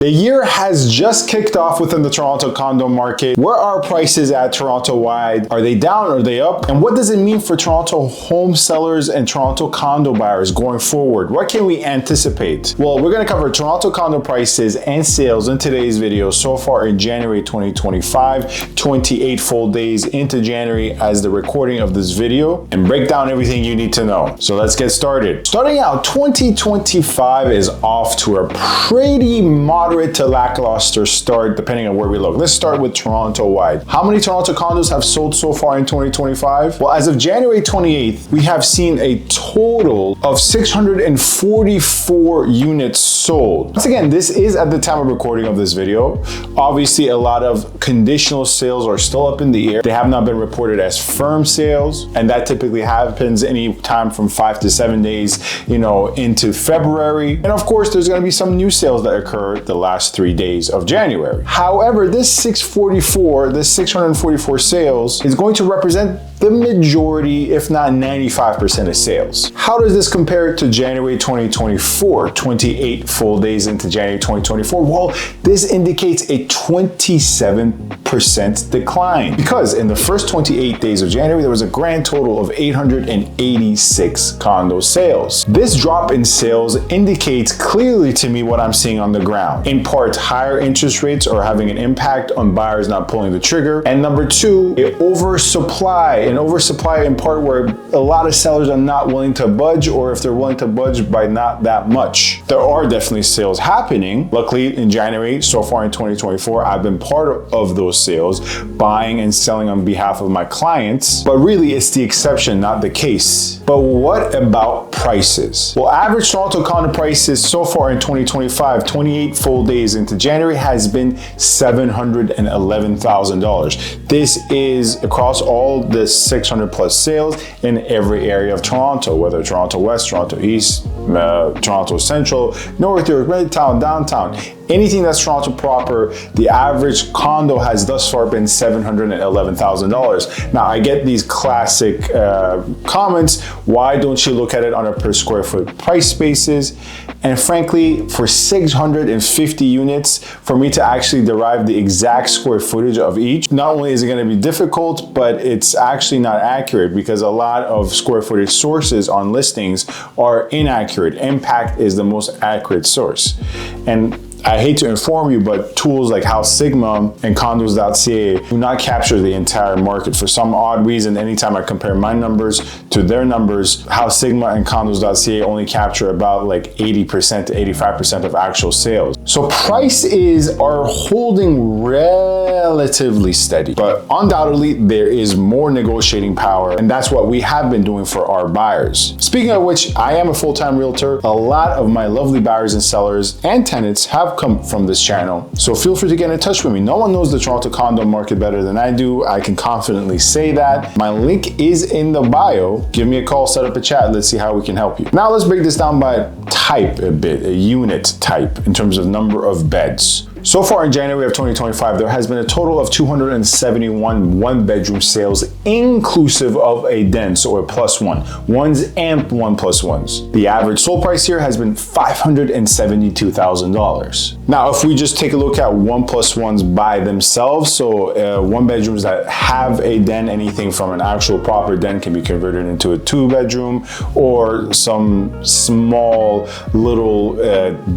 The year has just kicked off within the Toronto condo market. Where are prices at Toronto-wide? Are they down? Are they up? And what does it mean for Toronto home sellers and Toronto condo buyers going forward? What can we anticipate? Well, we're going to cover Toronto condo prices and sales in today's video so far in January 2025, 28 full days into January as the recording of this video, and break down everything you need to know. So let's get started. Starting out, 2025 is off to a pretty moderate to lackluster start depending on where we look. Let's start with Toronto-wide. How many Toronto condos have sold so far in 2025? Well, as of January 28th, we have seen a total of 644 units sold. Once again, this is at the time of recording of this video. Obviously, a lot of conditional sales are still up in the air. They have not been reported as firm sales, and that typically happens any time from 5 to 7 days, into February. And of course, there's going to be some new sales that occur the last 3 days of January. However, this 644 sales is going to represent the majority, if not 95% of sales. How does this compare to January 2024, 28 full days into January 2024? Well, this indicates a 27% decline because in the first 28 days of January, there was a grand total of 886 condo sales. This drop in sales indicates clearly to me what I'm seeing on the ground. In part, higher interest rates are having an impact on buyers not pulling the trigger. And number two, an oversupply in part where a lot of sellers are not willing to budge, or if they're willing to budge by not that much. There are definitely sales happening. Luckily, in January, so far in 2024, I've been part of those sales, buying and selling on behalf of my clients. But really, it's the exception, not the case. But what about prices? Well, average Toronto condo prices so far in 2025, 28 full days into January, has been $711,000. This is across all the 600 plus sales in every area of Toronto, whether Toronto West, Toronto East, Toronto Central, North York, Midtown, downtown. Anything that's Toronto proper, the average condo has thus far been $711,000. Now, I get these classic comments, why don't you look at it on a per square foot price basis? And frankly, for 650 units, for me to actually derive the exact square footage of each, not only is it going to be difficult, but it's actually not accurate because a lot of square footage sources on listings are inaccurate. Impact is the most accurate source. And I hate to inform you, but tools like House Sigma and Condos.ca do not capture the entire market. For some odd reason, anytime I compare my numbers to their numbers, House Sigma and Condos.ca only capture about like 80% to 85% of actual sales. So prices are holding relatively steady, but undoubtedly there is more negotiating power, and that's what we have been doing for our buyers. Speaking of which, I am a full-time realtor. A lot of my lovely buyers and sellers and tenants have come from this channel, so feel free to get in touch with me. No one knows the Toronto condo market better than I do. I can confidently say that. My link is in the bio. Give me a call, set up a chat. Let's see how we can help you. Now let's break this down by type a bit, a unit type in terms of number of beds. So far in January of 2025, there has been a total of 271 one-bedroom sales, inclusive of a den, so a plus one, ones and 1+1s. The average sold price here has been $572,000. Now, if we just take a look at 1+1s by themselves, so one bedrooms that have a den, anything from an actual proper den can be converted into a 2-bedroom, or some small little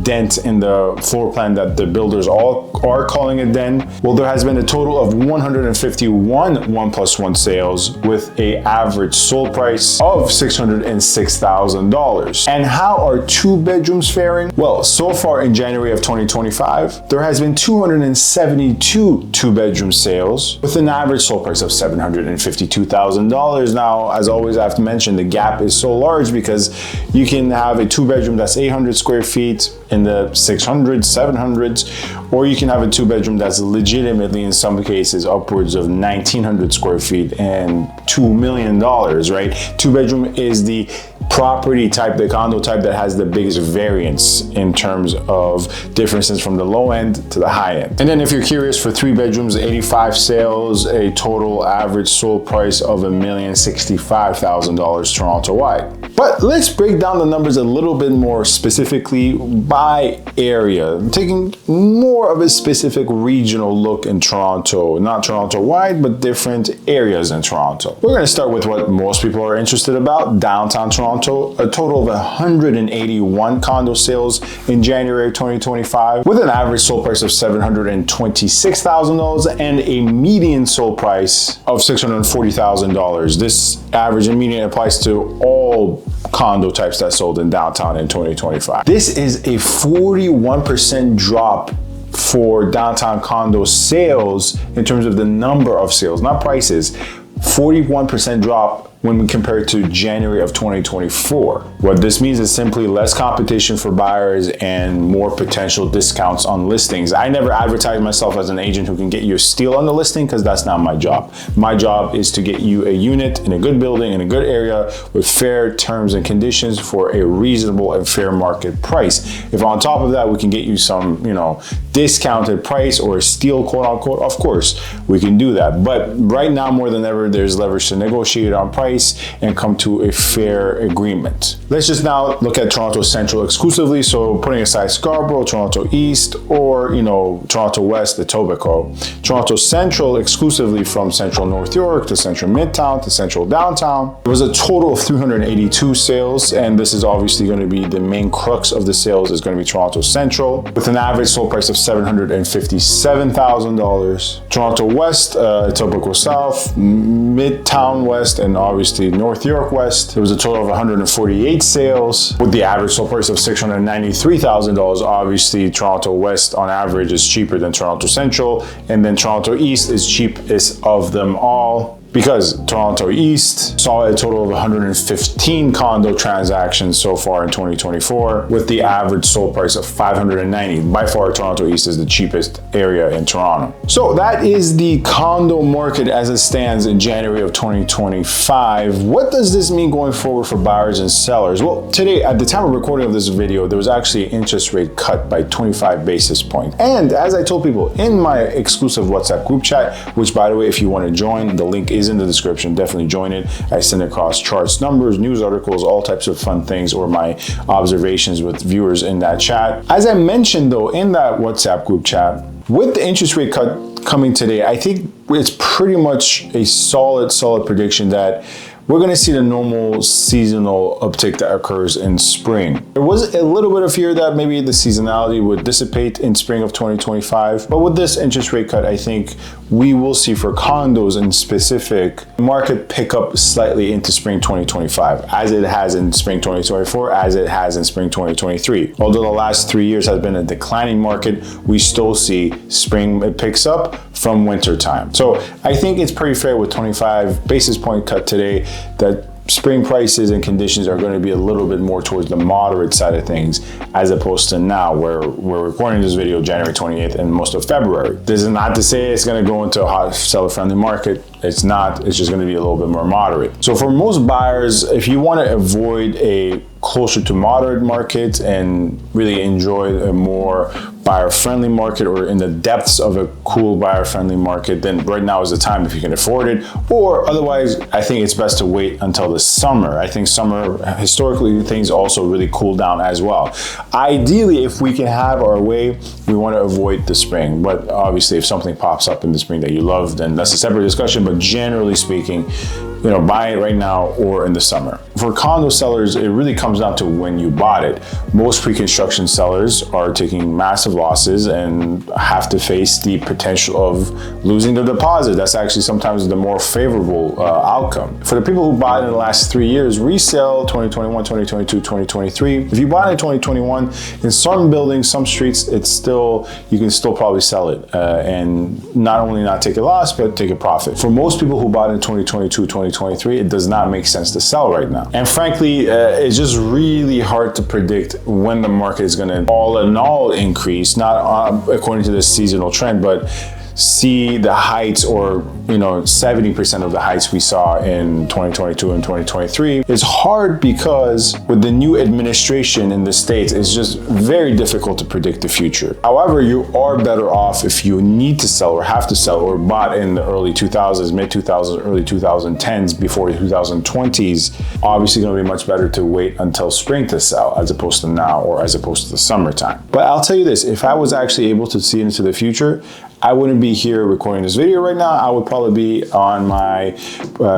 dent in the floor plan that the builders all are calling a den. Well, there has been a total of 151 1+1 sales with a average sold price of $606,000. And how are 2 bedrooms faring? Well, so far in January of 2025, there has been 272 2-bedroom sales with an average sold price of $752,000. Now, as always, I have to mention the gap is so large because you can have a 2-bedroom that's 800 square feet in the 600s, 700s, or you can have a 2-bedroom that's legitimately, in some cases, upwards of 1,900 square feet and $2 million, right? 2-bedroom is the property type, the condo type that has the biggest variance in terms of differences from the low end to the high end. And then if you're curious, for 3 bedrooms, 85 sales, a total average sold price of $1,065,000 Toronto-wide. But let's break down the numbers a little bit more specifically by area, taking more of a specific regional look in Toronto, not Toronto-wide, but different areas in Toronto. We're gonna start with what most people are interested about, downtown Toronto. A total of 181 condo sales in January 2025, with an average sold price of $726,000 and a median sold price of $640,000. This average and median applies to all condo types that sold in downtown in 2025. This is a 41% drop for downtown condo sales in terms of the number of sales, not prices. 41% drop when we compare it to January of 2024. What this means is simply less competition for buyers and more potential discounts on listings. I never advertise myself as an agent who can get you a steal on the listing, because that's not my job. My job is to get you a unit in a good building, in a good area, with fair terms and conditions for a reasonable and fair market price. If on top of that, we can get you some, discounted price or a steal, quote unquote, of course, we can do that. But right now, more than ever, there's leverage to negotiate on price and come to a fair agreement. Let's just now look at Toronto Central exclusively. So putting aside Scarborough, Toronto East, or Toronto West, Etobicoke. Toronto Central exclusively from Central North York to Central Midtown to Central Downtown. There was a total of 382 sales, and this is obviously going to be the main crux of the sales, is going to be Toronto Central, with an average sold price of $757,000. Toronto West, Etobicoke South, Midtown West, and obviously North York West. There was a total of 148 sales, with the average sold price of $693,000. Obviously, Toronto West on average is cheaper than Toronto Central, and then Toronto East is cheapest of them all, because Toronto East saw a total of 115 condo transactions so far in 2024, with the average sold price of $590. By far, Toronto East is the cheapest area in Toronto. So that is the condo market as it stands in January of 2025. What does this mean going forward for buyers and sellers? Well, today, at the time of recording of this video, there was actually an interest rate cut by 25 basis points. And as I told people in my exclusive WhatsApp group chat, which, by the way, if you want to join, the link is in the description, definitely join it. I send across charts, numbers, news articles, all types of fun things, or my observations with viewers in that chat. As I mentioned though, in that WhatsApp group chat, with the interest rate cut coming today, I think it's pretty much a solid prediction that we're going to see the normal seasonal uptick that occurs in spring. There was a little bit of fear that maybe the seasonality would dissipate in spring of 2025, but with this interest rate cut, I think we will see for condos in specific market pick up slightly into spring 2025, as it has in spring 2024, as it has in spring 2023. Although the last 3 years has been a declining market, we still see spring it picks up from winter time. So I think it's pretty fair with 25 basis point cut today that spring prices and conditions are going to be a little bit more towards the moderate side of things, as opposed to now where we're recording this video January 28th and most of February. This is not to say it's going to go into a hot seller-friendly market. It's not. It's just going to be a little bit more moderate. So for most buyers, if you want to avoid a closer to moderate market and really enjoy a more buyer-friendly market, or in the depths of a cool buyer-friendly market, then right now is the time if you can afford it. Or otherwise, I think it's best to wait until the summer. I think summer, historically, things also really cool down as well. Ideally, if we can have our way, we want to avoid the spring. But obviously, if something pops up in the spring that you love, then that's a separate discussion. But generally speaking, buy it right now or in the summer. For condo sellers, it really comes down to when you bought it. Most pre-construction sellers are taking massive losses and have to face the potential of losing their deposit. That's actually sometimes the more favorable outcome. For the people who bought in the last 3 years, resale 2021, 2022, 2023. If you bought in 2021, in some buildings, some streets, you can still probably sell it and not only not take a loss, but take a profit. For most people who bought in 2022, 2023, it does not make sense to sell right now. And frankly, it's just really hard to predict when the market is going to all in all increase, not according to the seasonal trend, but see the heights, or 70% of the heights we saw in 2022 and 2023. It's hard because with the new administration in the States, it's just very difficult to predict the future. However, you are better off if you need to sell or have to sell or bought in the early 2000s, mid 2000s, early 2010s, before 2020s. Obviously going to be much better to wait until spring to sell as opposed to now, or as opposed to the summertime. But I'll tell you this, if I was actually able to see into the future, I wouldn't be here recording this video right now. I would probably be on my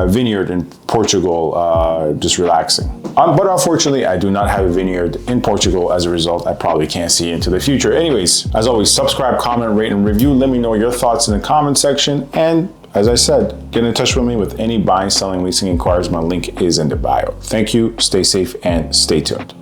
vineyard in Portugal, just relaxing. But unfortunately, I do not have a vineyard in Portugal. As a result, I probably can't see into the future. Anyways, as always, subscribe, comment, rate, and review. Let me know your thoughts in the comment section. And as I said, get in touch with me with any buying, selling, leasing inquiries. My link is in the bio. Thank you, stay safe, and stay tuned.